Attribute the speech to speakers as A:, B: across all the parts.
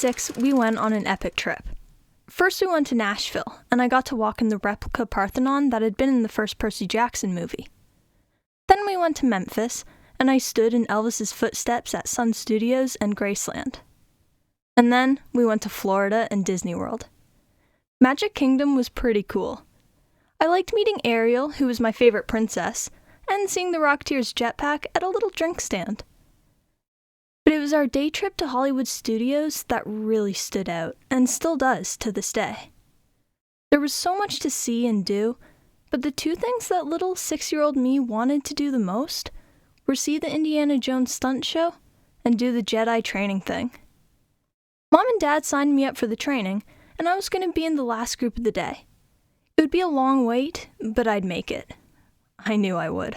A: 6, we went on an epic trip. First we went to Nashville, and I got to walk in the replica Parthenon that had been in the first Percy Jackson movie. Then we went to Memphis, and I stood in Elvis's footsteps at Sun Studios and Graceland. And then we went to Florida and Disney World. Magic Kingdom was pretty cool. I liked meeting Ariel, who was my favorite princess, and seeing the Rocketeer's jetpack at a little drink stand. But it was our day trip to Hollywood Studios that really stood out, and still does to this day. There was so much to see and do, but the two things that little 6-year-old me wanted to do the most were see the Indiana Jones stunt show and do the Jedi training thing. Mom and Dad signed me up for the training, and I was going to be in the last group of the day. It would be a long wait, but I'd make it. I knew I would.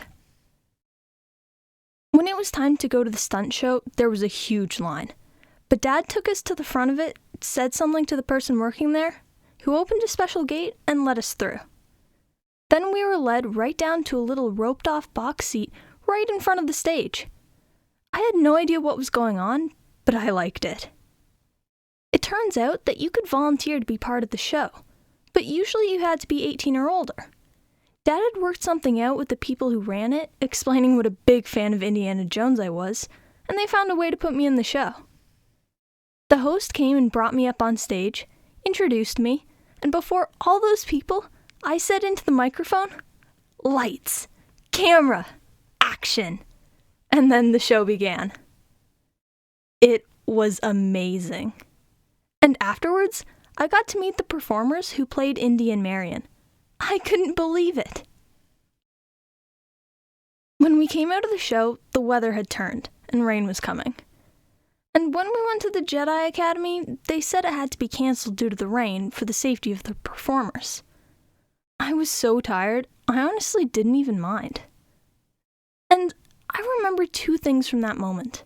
A: When it was time to go to the stunt show, there was a huge line. But Dad took us to the front of it, said something to the person working there, who opened a special gate and let us through. Then we were led right down to a little roped-off box seat right in front of the stage. I had no idea what was going on, but I liked it. It turns out that you could volunteer to be part of the show, but usually you had to be 18 or older. Dad had worked something out with the people who ran it, explaining what a big fan of Indiana Jones I was, and they found a way to put me in the show. The host came and brought me up on stage, introduced me, and before all those people, I said into the microphone, "Lights, camera, action," and then the show began. It was amazing. And afterwards, I got to meet the performers who played Indy and Marion. I couldn't believe it. When we came out of the show, the weather had turned, and rain was coming. And when we went to the Jedi Academy, they said it had to be canceled due to the rain for the safety of the performers. I was so tired, I honestly didn't even mind. And I remember two things from that moment.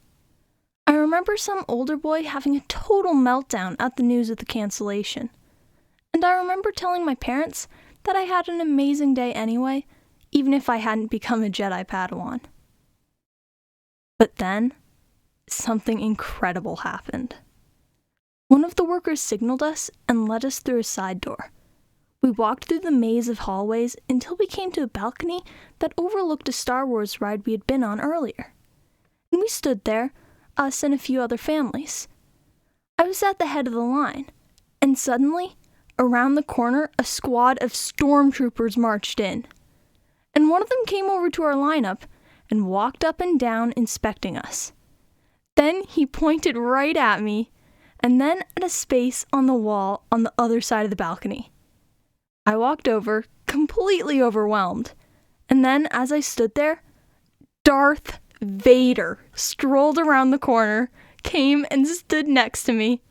A: I remember some older boy having a total meltdown at the news of the cancellation. And I remember telling my parents that I had an amazing day anyway, even if I hadn't become a Jedi Padawan. But then, something incredible happened. One of the workers signaled us and led us through a side door. We walked through the maze of hallways until we came to a balcony that overlooked a Star Wars ride we had been on earlier. And we stood there, us and a few other families. I was at the head of the line, and suddenly, around the corner, a squad of stormtroopers marched in. And one of them came over to our lineup and walked up and down inspecting us. Then he pointed right at me, and then at a space on the wall on the other side of the balcony. I walked over, completely overwhelmed, and then as I stood there, Darth Vader strolled around the corner, came and stood next to me,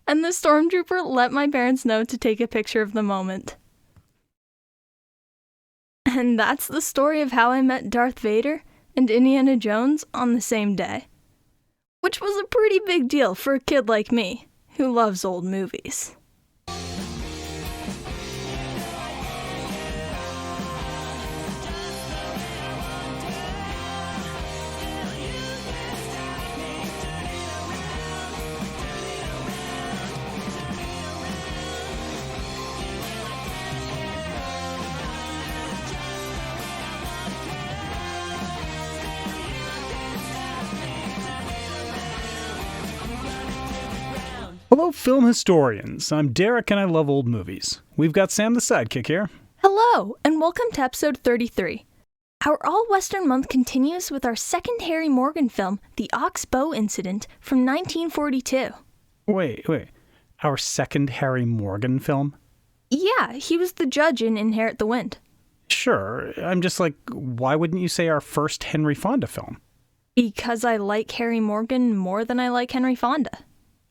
A: and the stormtrooper let my parents know to take a picture of the moment. And that's the story of how I met Darth Vader and Indiana Jones on the same day. Which was a pretty big deal for a kid like me, who loves old movies.
B: Hello, film historians. I'm Derek and I love old movies. We've got Sam the sidekick here.
A: Hello, and welcome to episode 33. Our All-Western month continues with our second Harry Morgan film, The Ox-Bow Incident, from 1942.
B: Wait. Our second Harry Morgan film?
A: Yeah, he was the judge in Inherit the Wind.
B: Sure. I'm just like, why wouldn't you say our first Henry Fonda film?
A: Because I like Harry Morgan more than I like Henry Fonda.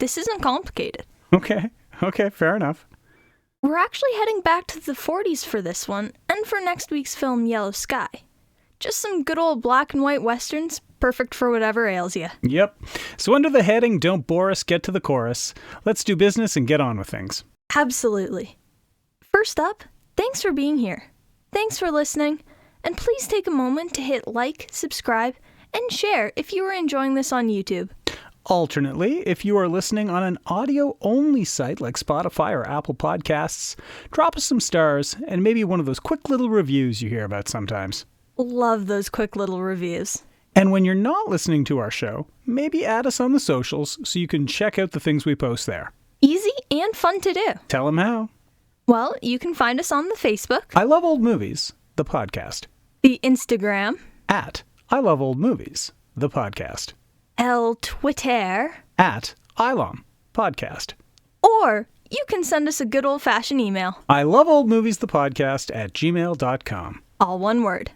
A: This isn't complicated.
B: Okay, fair enough.
A: We're actually heading back to the 40s for this one, and for next week's film, Yellow Sky. Just some good old black and white westerns, perfect for whatever ails you.
B: Yep. So under the heading, Don't Bore Us, Get to the Chorus, let's do business and get on with things.
A: Absolutely. First up, thanks for being here. Thanks for listening, and please take a moment to hit like, subscribe, and share if you are enjoying this on YouTube.
B: Alternately, if you are listening on an audio-only site like Spotify or Apple Podcasts, drop us some stars and maybe one of those quick little reviews you hear about sometimes.
A: Love those quick little reviews.
B: And when you're not listening to our show, maybe add us on the socials so you can check out the things we post there.
A: Easy and fun to do.
B: Tell them how.
A: Well, you can find us on the Facebook.
B: I Love Old Movies, the podcast.
A: The Instagram.
B: At I Love Old Movies, the podcast.
A: El Twitter.
B: At ILOM podcast.
A: Or you can send us a good old-fashioned email.
B: I Love Old Movies, the podcast at gmail.com.
A: All one word.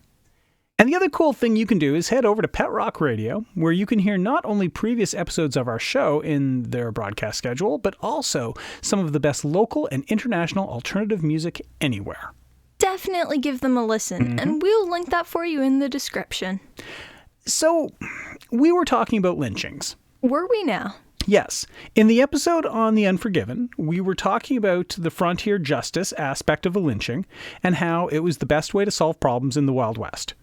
B: And the other cool thing you can do is head over to Pet Rock Radio, where you can hear not only previous episodes of our show in their broadcast schedule, but also some of the best local and international alternative music anywhere.
A: Definitely give them a listen, and we'll link that for you in the description.
B: So, we were talking about lynchings.
A: Were we now?
B: Yes. In the episode on The Unforgiven, we were talking about the frontier justice aspect of a lynching and how it was the best way to solve problems in the Wild West.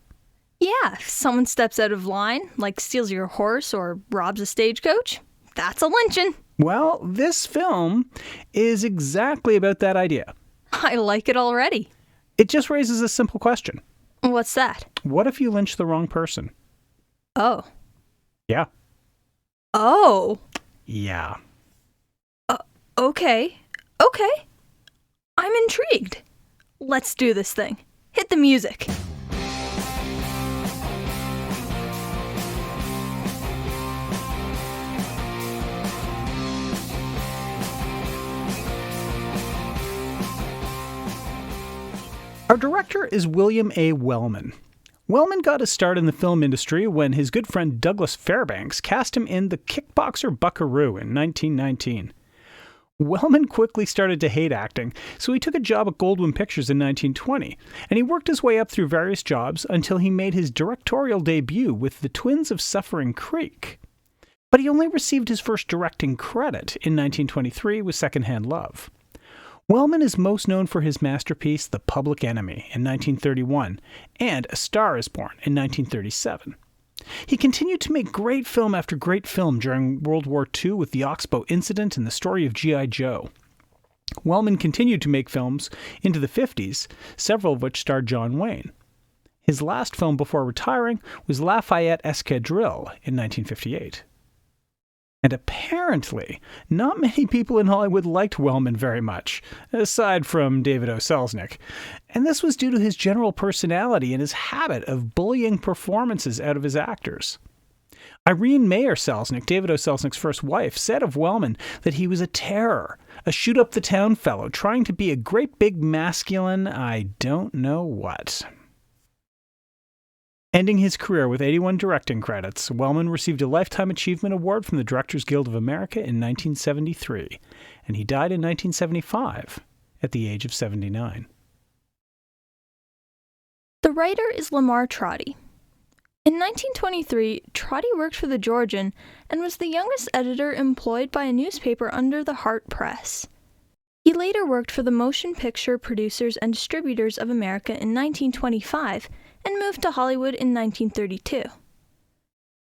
A: Yeah, if someone steps out of line, like steals your horse or robs a stagecoach, that's a lynching.
B: Well, this film is exactly about that idea.
A: I like it already.
B: It just raises a simple question.
A: What's that?
B: What if you lynch the wrong person?
A: Oh.
B: Yeah.
A: Oh.
B: Yeah.
A: Okay. I'm intrigued. Let's do this thing. Hit the music.
B: Our director is William A. Wellman. Wellman got his start in the film industry when his good friend Douglas Fairbanks cast him in The Kickboxer Buckaroo in 1919. Wellman quickly started to hate acting, so he took a job at Goldwyn Pictures in 1920, and he worked his way up through various jobs until he made his directorial debut with The Twins of Suffering Creek. But he only received his first directing credit in 1923 with Secondhand Love. Wellman is most known for his masterpiece The Public Enemy in 1931 and A Star is Born in 1937. He continued to make great film after great film during World War II with the Oxbow Incident and the story of G.I. Joe. Wellman continued to make films into the 50s, several of which starred John Wayne. His last film before retiring was Lafayette Escadrille in 1958. And apparently, not many people in Hollywood liked Wellman very much, aside from David O. Selznick. And this was due to his general personality and his habit of bullying performances out of his actors. Irene Mayer Selznick, David O. Selznick's first wife, said of Wellman that he was a terror, a shoot-up-the-town fellow trying to be a great big masculine I don't know what. Ending his career with 81 directing credits, Wellman received a Lifetime Achievement Award from the Directors Guild of America in 1973, and he died in 1975 at the age of 79.
A: The writer is Lamar Trotti. In 1923, Trotti worked for the Georgian and was the youngest editor employed by a newspaper under the Hart Press. He later worked for the Motion Picture Producers and Distributors of America in 1925 and moved to Hollywood in 1932.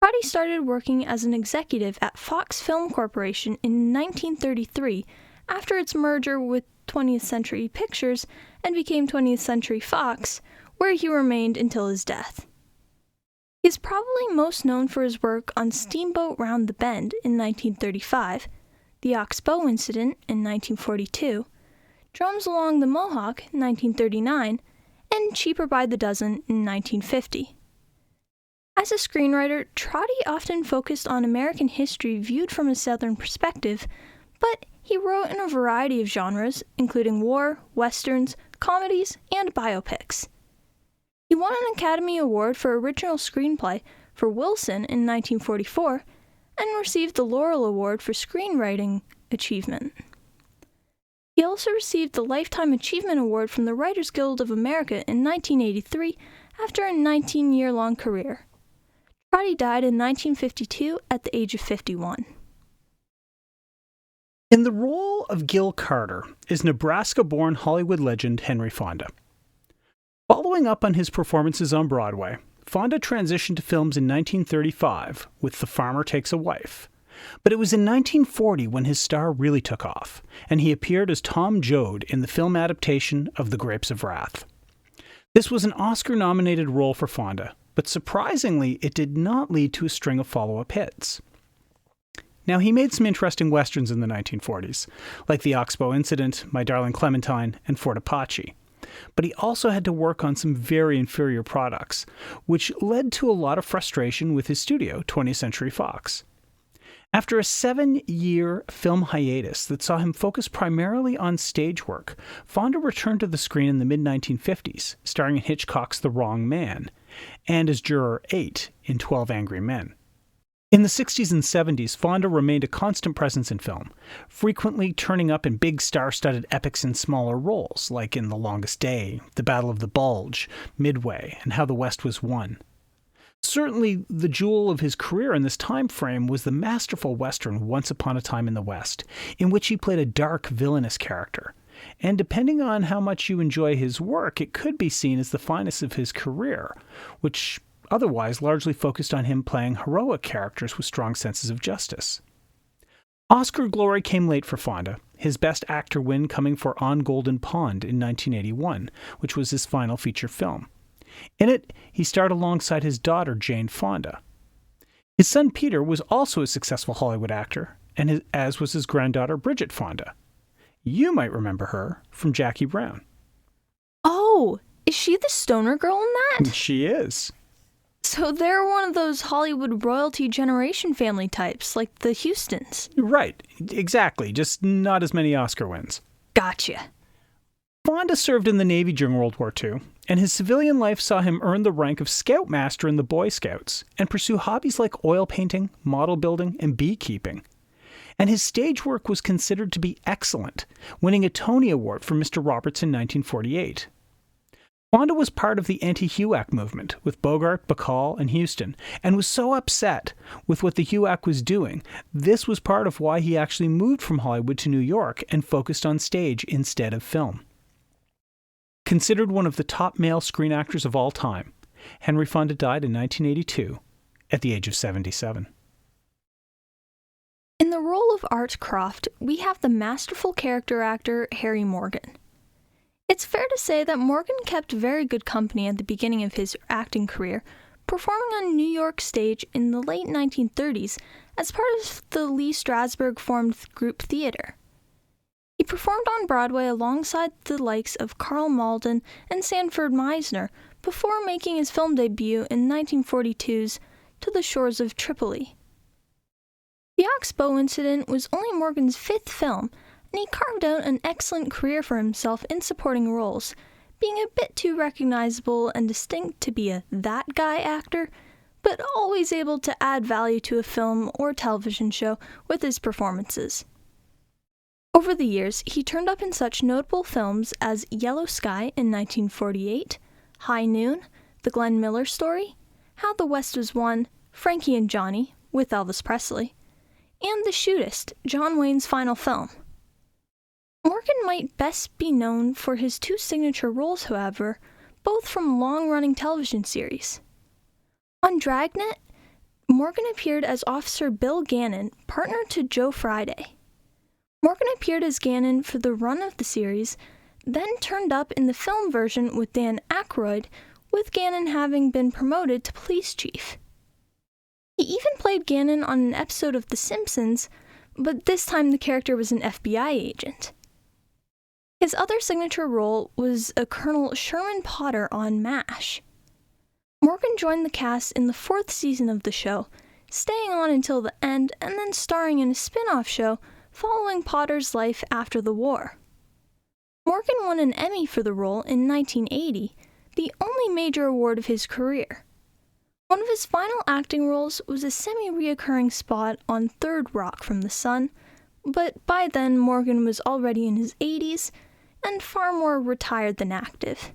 A: Trotti started working as an executive at Fox Film Corporation in 1933 after its merger with 20th Century Pictures and became 20th Century Fox, where he remained until his death. He is probably most known for his work on Steamboat Round the Bend in 1935, The Oxbow Incident in 1942, Drums Along the Mohawk in 1939, and Cheaper by the Dozen in 1950. As a screenwriter, Trotti often focused on American history viewed from a Southern perspective, but he wrote in a variety of genres, including war, westerns, comedies, and biopics. He won an Academy Award for Original Screenplay for Wilson in 1944 and received the Laurel Award for Screenwriting Achievement. He also received the Lifetime Achievement Award from the Writers Guild of America in 1983 after a 19-year-long career. Trotti died in 1952 at the age of 51.
B: In the role of Gil Carter is Nebraska-born Hollywood legend Henry Fonda. Following up on his performances on Broadway, Fonda transitioned to films in 1935 with The Farmer Takes a Wife, But it was in 1940 when his star really took off, and he appeared as Tom Joad in the film adaptation of The Grapes of Wrath. This was an Oscar-nominated role for Fonda, but surprisingly, it did not lead to a string of follow-up hits. Now, he made some interesting westerns in the 1940s, like The Oxbow Incident, My Darling Clementine, and Fort Apache. But he also had to work on some very inferior products, which led to a lot of frustration with his studio, 20th Century Fox. After a 7-year film hiatus that saw him focus primarily on stage work, Fonda returned to the screen in the mid-1950s, starring in Hitchcock's The Wrong Man, and as Juror 8 in 12 Angry Men. In the 60s and 70s, Fonda remained a constant presence in film, frequently turning up in big star-studded epics in smaller roles, like in The Longest Day, The Battle of the Bulge, Midway, and How the West Was Won. Certainly, the jewel of his career in this time frame was the masterful western Once Upon a Time in the West, in which he played a dark, villainous character. And depending on how much you enjoy his work, it could be seen as the finest of his career, which otherwise largely focused on him playing heroic characters with strong senses of justice. Oscar glory came late for Fonda, his Best Actor win coming for On Golden Pond in 1981, which was his final feature film. In it, he starred alongside his daughter, Jane Fonda. His son Peter was also a successful Hollywood actor, as was his granddaughter, Bridget Fonda. You might remember her from Jackie Brown.
A: Oh, is she the stoner girl in that?
B: She is.
A: So they're one of those Hollywood royalty generation family types, like the Houstons.
B: Right, exactly, just not as many Oscar wins.
A: Gotcha.
B: Fonda served in the Navy during World War II, and his civilian life saw him earn the rank of Scoutmaster in the Boy Scouts and pursue hobbies like oil painting, model building, and beekeeping. And his stage work was considered to be excellent, winning a Tony Award for Mr. Roberts in 1948. Fonda was part of the anti-HUAC movement with Bogart, Bacall, and Huston, and was so upset with what the HUAC was doing, this was part of why he actually moved from Hollywood to New York and focused on stage instead of film. Considered one of the top male screen actors of all time, Henry Fonda died in 1982 at the age of 77.
A: In the role of Art Croft, we have the masterful character actor Harry Morgan. It's fair to say that Morgan kept very good company at the beginning of his acting career, performing on New York stage in the late 1930s as part of the Lee Strasberg-formed group theater. He performed on Broadway alongside the likes of Carl Malden and Sanford Meisner before making his film debut in 1942's To the Shores of Tripoli. The Oxbow Incident was only Morgan's 5th film, and he carved out an excellent career for himself in supporting roles, being a bit too recognizable and distinct to be a that guy actor, but always able to add value to a film or television show with his performances. Over the years, he turned up in such notable films as Yellow Sky in 1948, High Noon, The Glenn Miller Story, How the West Was Won, Frankie and Johnny, with Elvis Presley, and The Shootist, John Wayne's final film. Morgan might best be known for his 2 signature roles, however, both from long-running television series. On Dragnet, Morgan appeared as Officer Bill Gannon, partner to Joe Friday. Morgan appeared as Gannon for the run of the series, then turned up in the film version with Dan Aykroyd, with Gannon having been promoted to police chief. He even played Gannon on an episode of The Simpsons, but this time the character was an FBI agent. His other signature role was a Colonel Sherman Potter on MASH. Morgan joined the cast in the 4th season of the show, staying on until the end and then starring in a spin-off show following Potter's life after the war. Morgan won an Emmy for the role in 1980, the only major award of his career. One of his final acting roles was a semi-reoccurring spot on Third Rock from the Sun, but by then Morgan was already in his 80s and far more retired than active.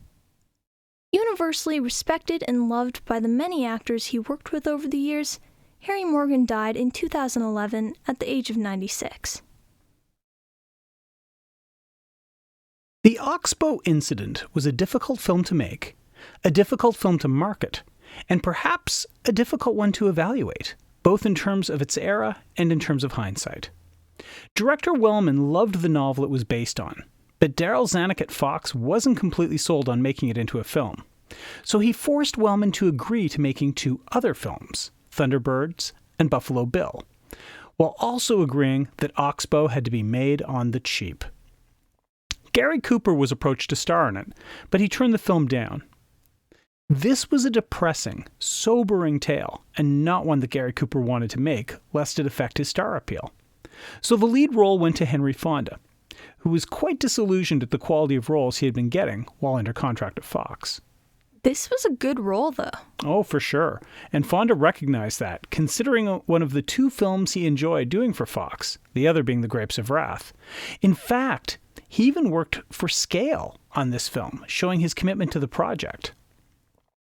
A: Universally respected and loved by the many actors he worked with over the years, Harry Morgan died in 2011 at the age of 96.
B: The Oxbow Incident was a difficult film to make, a difficult film to market, and perhaps a difficult one to evaluate. both in terms of its era and in terms of hindsight. Director Wellman loved the novel it was based on, but Darryl Zanuck at Fox wasn't completely sold on making it into a film. So he forced Wellman to agree to making 2 other films, Thunderbirds and Buffalo Bill, while also agreeing that Oxbow had to be made on the cheap. Gary Cooper was approached to star in it, but he turned the film down. This was a depressing, sobering tale, and not one that Gary Cooper wanted to make, lest it affect his star appeal. So the lead role went to Henry Fonda, who was quite disillusioned at the quality of roles he had been getting while under contract at Fox.
A: This was a good role, though.
B: Oh, for sure. And Fonda recognized that, considering one of the 2 films he enjoyed doing for Fox, the other being The Grapes of Wrath. In fact, he even worked for scale on this film, showing his commitment to the project.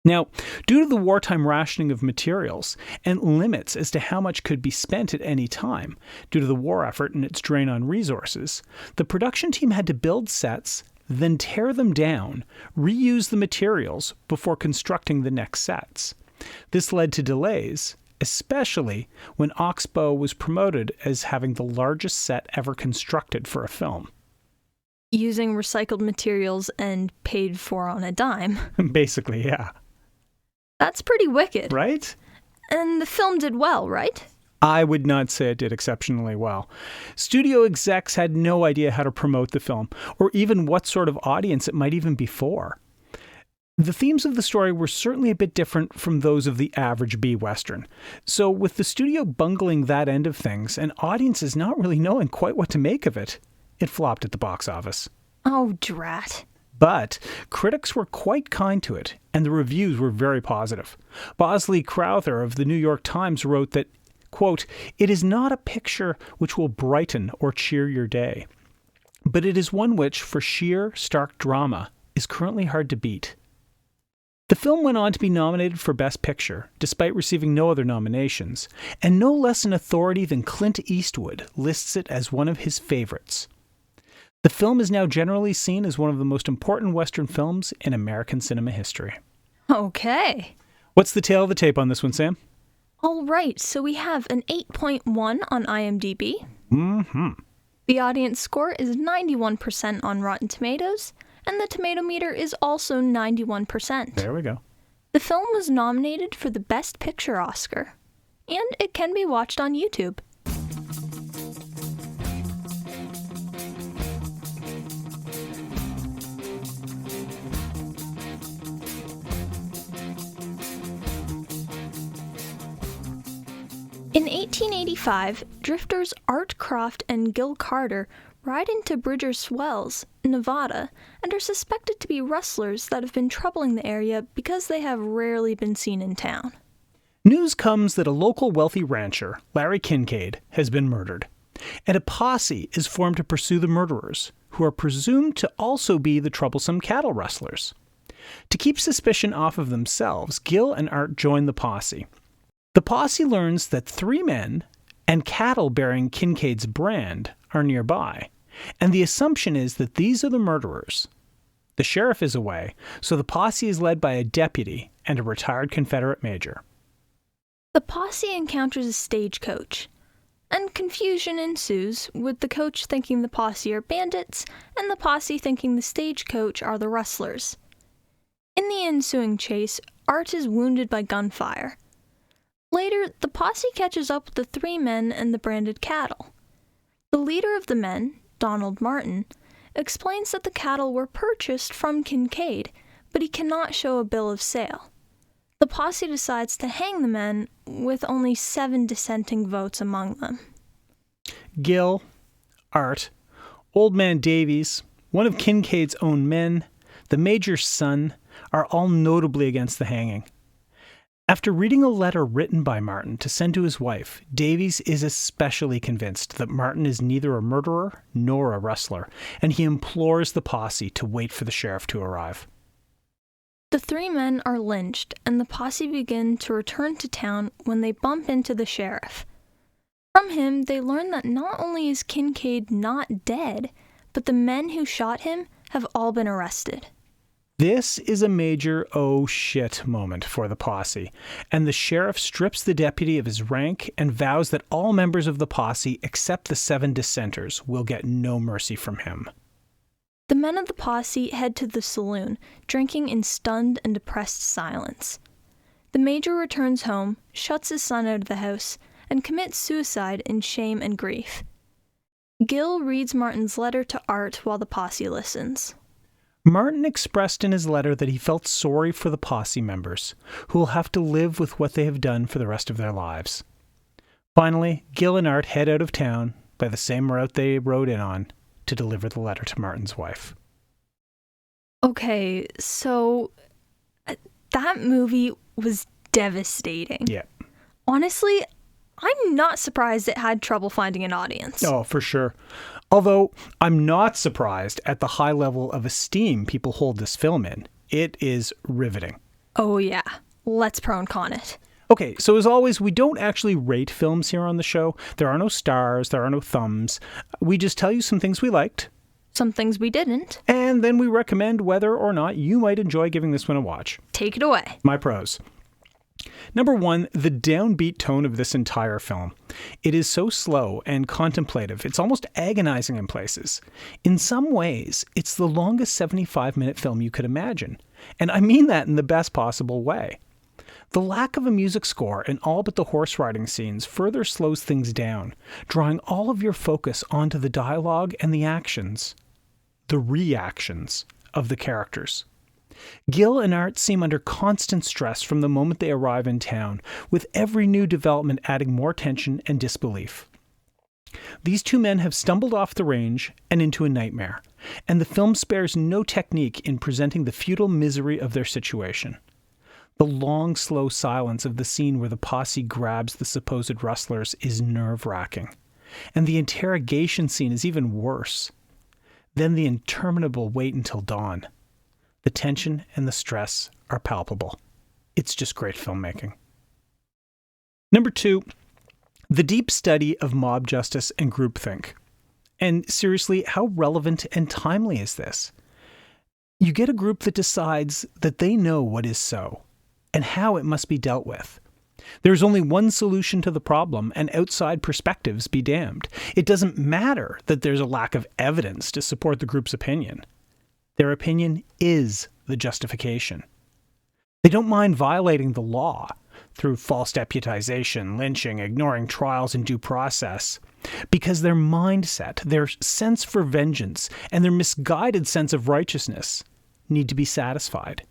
B: Now, due to the wartime rationing of materials and limits as to how much could be spent at any time, due to the war effort and its drain on resources, the production team had to build sets, then tear them down, reuse the materials before constructing the next sets. This led to delays, especially when Oxbow was promoted as having the largest set ever constructed for a film.
A: Using recycled materials and paid for on a dime.
B: Basically, yeah.
A: That's pretty wicked.
B: Right?
A: And the film did well, right?
B: I would not say it did exceptionally well. Studio execs had no idea how to promote the film, or even what sort of audience it might even be for. The themes of the story were certainly a bit different from those of the average B-Western. So with the studio bungling that end of things, and audiences not really knowing quite what to make of it, it flopped at the box office.
A: Oh, drat.
B: But critics were quite kind to it, and the reviews were very positive. Bosley Crowther of the New York Times wrote that, quote, "It is not a picture which will brighten or cheer your day, but it is one which, for sheer, stark drama, is currently hard to beat." The film went on to be nominated for Best Picture, despite receiving no other nominations, and no less an authority than Clint Eastwood lists it as one of his favorites. The film is now generally seen as one of the most important Western films in American cinema history.
A: Okay.
B: What's the tale of the tape on this one, Sam?
A: All right, so we have an 8.1 on IMDb.
B: Mm-hmm.
A: The audience score is 91% on Rotten Tomatoes, and the tomato meter is also 91%.
B: There we go.
A: The film was nominated for the Best Picture Oscar, and it can be watched on YouTube. In 1885, drifters Art Croft and Gil Carter ride into Bridger Swells, Nevada, and are suspected to be rustlers that have been troubling the area because they have rarely been seen in town.
B: News comes that a local wealthy rancher, Larry Kincaid, has been murdered, and a posse is formed to pursue the murderers, who are presumed to also be the troublesome cattle rustlers. To keep suspicion off of themselves, Gil and Art join the posse. The posse learns that 3 men and cattle bearing Kincaid's brand are nearby, and the assumption is that these are the murderers. The sheriff is away, so the posse is led by a deputy and a retired Confederate major.
A: The posse encounters a stagecoach, and confusion ensues, with the coach thinking the posse are bandits, and the posse thinking the stagecoach are the rustlers. In the ensuing chase, Art is wounded by gunfire. Later, the posse catches up with the 3 men and the branded cattle. The leader of the men, Donald Martin, explains that the cattle were purchased from Kincaid, but he cannot show a bill of sale. The posse decides to hang the men, with only 7 dissenting votes among them.
B: Gil, Art, Old Man Davies, one of Kincaid's own men, the major's son, are all notably against the hanging. After reading a letter written by Martin to send to his wife, Davies is especially convinced that Martin is neither a murderer nor a rustler, and he implores the posse to wait for the sheriff to arrive.
A: The 3 men are lynched, and the posse begin to return to town when they bump into the sheriff. From him, they learn that not only is Kincaid not dead, but the men who shot him have all been arrested.
B: This is a major oh shit moment for the posse, and the sheriff strips the deputy of his rank and vows that all members of the posse except the 7 dissenters will get no mercy from him.
A: The men of the posse head to the saloon, drinking in stunned and depressed silence. The major returns home, shuts his son out of the house, and commits suicide in shame and grief. Gil reads Martin's letter to Art while the posse listens.
B: Martin expressed in his letter that he felt sorry for the posse members, who will have to live with what they have done for the rest of their lives. Finally, Gil and Art head out of town by the same route they rode in on to deliver the letter to Martin's wife.
A: Okay, so that movie was devastating.
B: Yeah.
A: Honestly, I'm not surprised it had trouble finding an audience.
B: Oh, for sure. Although, I'm not surprised at the high level of esteem people hold this film in. It is riveting.
A: Oh yeah, let's pro and con it.
B: Okay, so as always, we don't actually rate films here on the show. There are no stars, there are no thumbs. We just tell you some things we liked.
A: Some things we didn't.
B: And then we recommend whether or not you might enjoy giving this one a watch.
A: Take it away.
B: My pros. Number 1, the downbeat tone of this entire film. It is so slow and contemplative, it's almost agonizing in places. In some ways, it's the longest 75-minute film you could imagine. And I mean that in the best possible way. The lack of a music score in all but the horse riding scenes further slows things down, drawing all of your focus onto the dialogue and the actions, the reactions of the characters. Gil and Art seem under constant stress from the moment they arrive in town, with every new development adding more tension and disbelief. These 2 men have stumbled off the range and into a nightmare, and the film spares no technique in presenting the futile misery of their situation. The long, slow silence of the scene where the posse grabs the supposed rustlers is nerve-wracking, and the interrogation scene is even worse. Then the interminable wait until dawn. The tension and the stress are palpable. It's just great filmmaking. Number 2, the deep study of mob justice and groupthink. And seriously, how relevant and timely is this? You get a group that decides that they know what is so, and how it must be dealt with. There's only one solution to the problem, and outside perspectives be damned. It doesn't matter that there's a lack of evidence to support the group's opinion. Their opinion is the justification. They don't mind violating the law through false deputization, lynching, ignoring trials and due process, because their mindset, their sense for vengeance, and their misguided sense of righteousness need to be satisfied.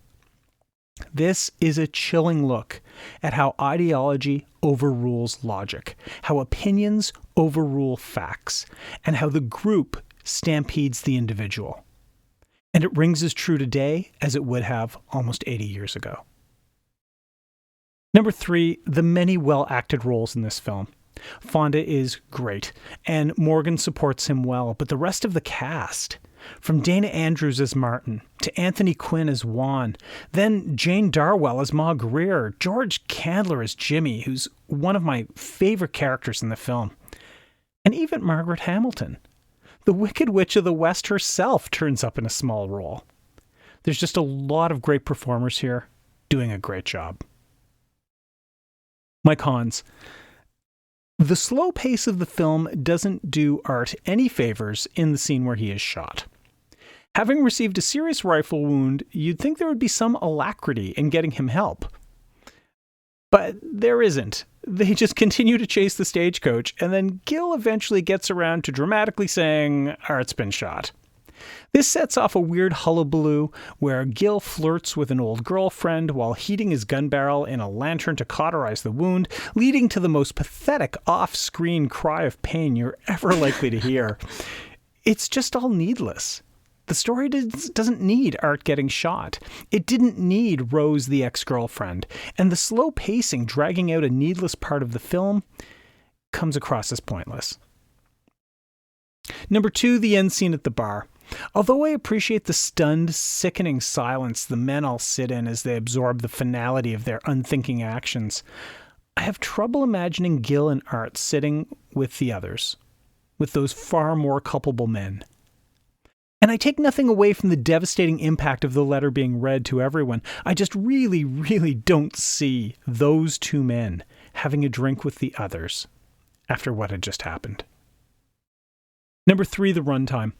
B: This is a chilling look at how ideology overrules logic, how opinions overrule facts, and how the group stampedes the individual. And it rings as true today as it would have almost 80 years ago. Number 3, the many well-acted roles in this film. Fonda is great, and Morgan supports him well, but the rest of the cast, from Dana Andrews as Martin, to Anthony Quinn as Juan, then Jane Darwell as Ma Greer, George Candler as Jimmy, who's one of my favorite characters in the film, and even Margaret Hamilton. The Wicked Witch of the West herself turns up in a small role. There's just a lot of great performers here doing a great job. My cons. The slow pace of the film doesn't do Art any favors in the scene where he is shot. Having received a serious rifle wound, you'd think there would be some alacrity in getting him help. But there isn't. They just continue to chase the stagecoach, and then Gil eventually gets around to dramatically saying, Art's been shot. This sets off a weird hullabaloo where Gil flirts with an old girlfriend while heating his gun barrel in a lantern to cauterize the wound, leading to the most pathetic off-screen cry of pain you're ever likely to hear. It's just all needless. The story doesn't need Art getting shot. It didn't need Rose the ex-girlfriend. And the slow pacing dragging out a needless part of the film comes across as pointless. Number 2, the end scene at the bar. Although I appreciate the stunned, sickening silence the men all sit in as they absorb the finality of their unthinking actions, I have trouble imagining Gil and Art sitting with the others, with those far more culpable men. And I take nothing away from the devastating impact of the letter being read to everyone. I just really, really don't see those two men having a drink with the others after what had just happened. Number 3, the runtime.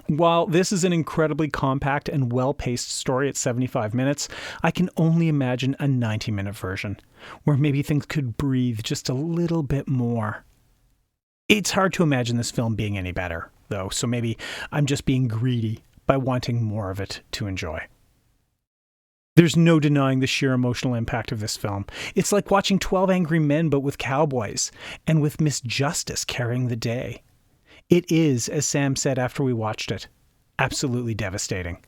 B: While this is an incredibly compact and well-paced story at 75 minutes, I can only imagine a 90-minute version, where maybe things could breathe just a little bit more. It's hard to imagine this film being any better, though, so maybe I'm just being greedy by wanting more of it to enjoy. There's no denying the sheer emotional impact of this film. It's like watching 12 Angry Men, but with cowboys, and with Miss Justice carrying the day. It is, as Sam said after we watched it, absolutely devastating.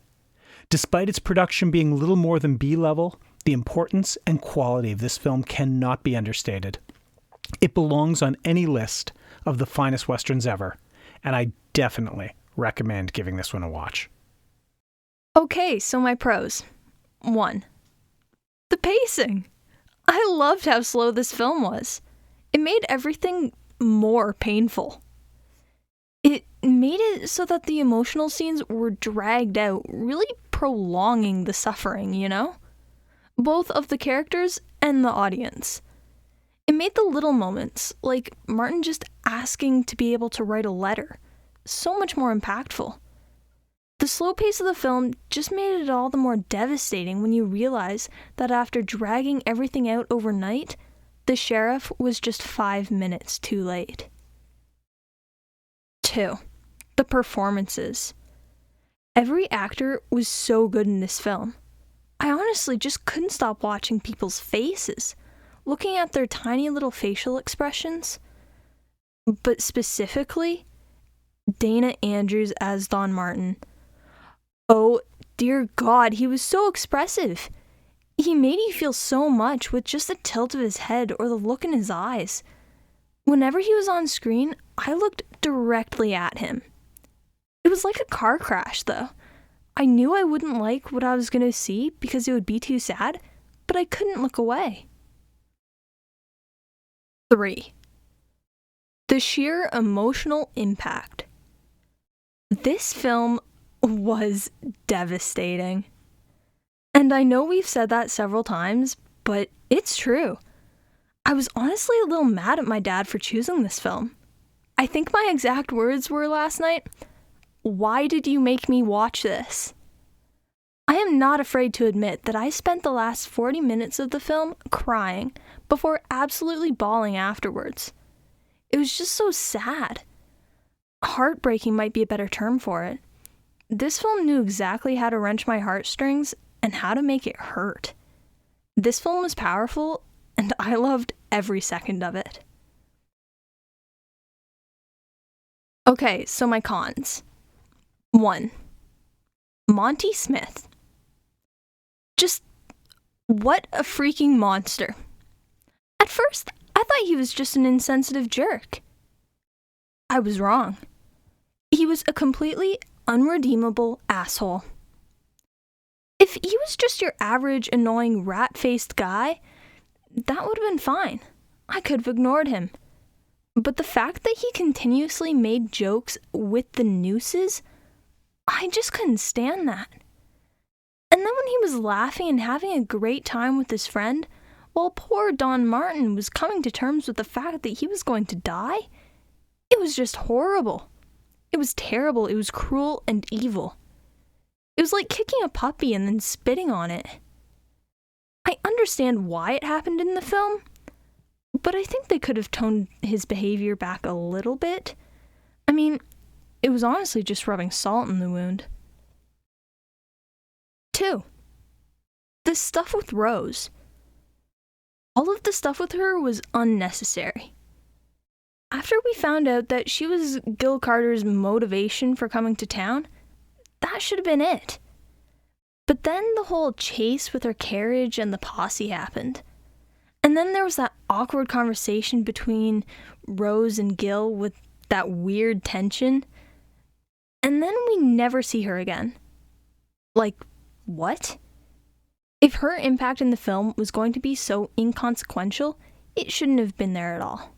B: Despite its production being little more than B-level, the importance and quality of this film cannot be understated. It belongs on any list of the finest westerns ever, and I definitely recommend giving this one a watch.
A: Okay, so my pros. 1. The pacing. I loved how slow this film was. It made everything more painful. It made it so that the emotional scenes were dragged out, really prolonging the suffering, you know? Both of the characters and the audience. It made the little moments, like Martin just asking to be able to write a letter, so much more impactful. The slow pace of the film just made it all the more devastating when you realize that after dragging everything out overnight, the sheriff was just 5 minutes too late. 2. The performances. Every actor was so good in this film. I honestly just couldn't stop watching people's faces, looking at their tiny little facial expressions. But specifically, Dana Andrews as Don Martin. Oh, dear God, he was so expressive. He made you feel so much with just the tilt of his head or the look in his eyes. Whenever he was on screen, I looked directly at him. It was like a car crash, though. I knew I wouldn't like what I was going to see because it would be too sad, but I couldn't look away. 3. The sheer emotional impact. This film was devastating. And I know we've said that several times, but it's true. I was honestly a little mad at my dad for choosing this film. I think my exact words were last night, "Why did you make me watch this?" I am not afraid to admit that I spent the last 40 minutes of the film crying before absolutely bawling afterwards. It was just so sad. Heartbreaking might be a better term for it. This film knew exactly how to wrench my heartstrings and how to make it hurt. This film was powerful, and I loved every second of it. Okay, so my cons. 1. Monty Smith. Just, what a freaking monster. At first, I thought he was just an insensitive jerk. I was wrong. He was a completely unredeemable asshole. If he was just your average annoying rat-faced guy, that would have been fine. I could have ignored him. But the fact that he continuously made jokes with the nooses, I just couldn't stand that. And then when he was laughing and having a great time with his friend, while poor Don Martin was coming to terms with the fact that he was going to die, it was just horrible. It was terrible, it was cruel and evil. It was like kicking a puppy and then spitting on it. I understand why it happened in the film, but I think they could have toned his behavior back a little bit. I mean, it was honestly just rubbing salt in the wound. 2. The stuff with Rose. All of the stuff with her was unnecessary. After we found out that she was Gil Carter's motivation for coming to town, that should have been it. But then the whole chase with her carriage and the posse happened. And then there was that awkward conversation between Rose and Gil with that weird tension. And then we never see her again. Like, what? If her impact in the film was going to be so inconsequential, it shouldn't have been there at all.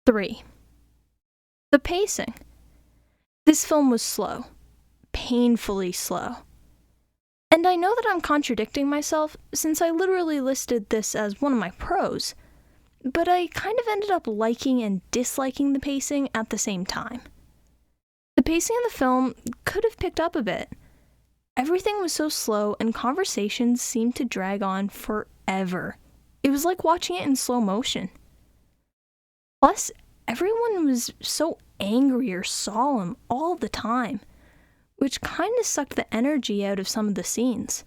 A: 3. The pacing. This film was slow. Painfully slow. And I know that I'm contradicting myself since I literally listed this as one of my pros, but I kind of ended up liking and disliking the pacing at the same time. The pacing of the film could have picked up a bit. Everything was so slow and conversations seemed to drag on forever. It was like watching it in slow motion. Plus, everyone was so angry or solemn all the time, which kind of sucked the energy out of some of the scenes.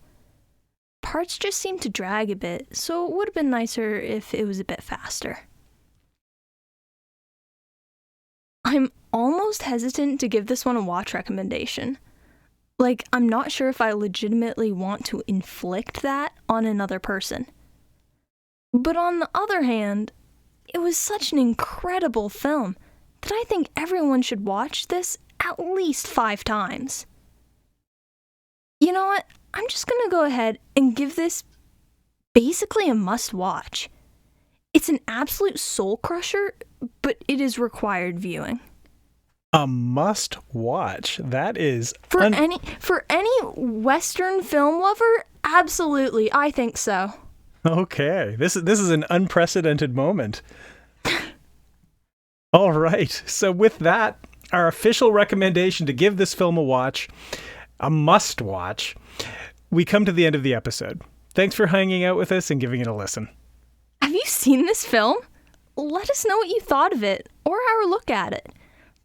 A: Parts just seemed to drag a bit, so it would have been nicer if it was a bit faster. I'm almost hesitant to give this one a watch recommendation. Like, I'm not sure if I legitimately want to inflict that on another person. But on the other hand, it was such an incredible film that I think everyone should watch this at least 5 times. You know what? I'm just gonna go ahead and give this basically a must-watch. It's an absolute soul-crusher, but it is required viewing.
B: A must-watch? That is...
A: For any Western film lover, absolutely, I think so.
B: Okay, this is an unprecedented moment. All right, so with that, our official recommendation to give this film a watch, a must-watch, we come to the end of the episode. Thanks for hanging out with us and giving it a listen.
A: Have you seen this film? Let us know what you thought of it, or our look at it.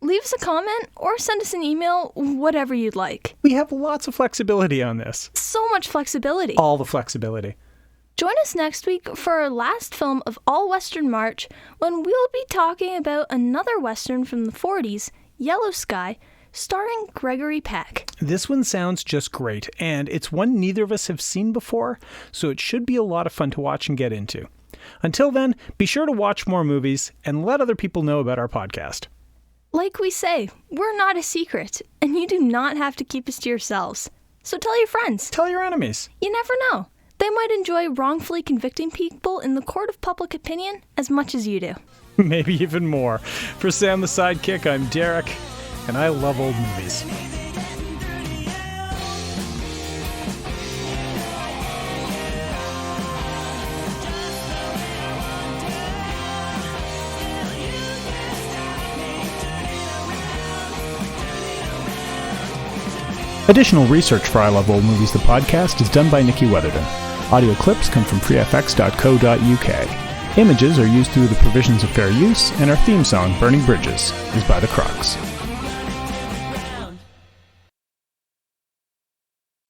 A: Leave us a comment or send us an email, whatever you'd like.
B: We have lots of flexibility on this.
A: So much flexibility.
B: All the flexibility.
A: Join us next week for our last film of All Western March, when we'll be talking about another Western from the 40s, Yellow Sky, starring Gregory Peck.
B: This one sounds just great, and it's one neither of us have seen before, so it should be a lot of fun to watch and get into. Until then, be sure to watch more movies and let other people know about our podcast.
A: Like we say, we're not a secret, and you do not have to keep us to yourselves. So tell your friends.
B: Tell your enemies.
A: You never know. They might enjoy wrongfully convicting people in the court of public opinion as much as you do.
B: Maybe even more. For Sam the Sidekick, I'm Derek, and I love old movies. Additional research for I Love Old Movies, the podcast, is done by Nikki Weatherden. Audio clips come from freefx.co.uk. Images are used through the provisions of fair use, and our theme song, Burning Bridges, is by The Crocs.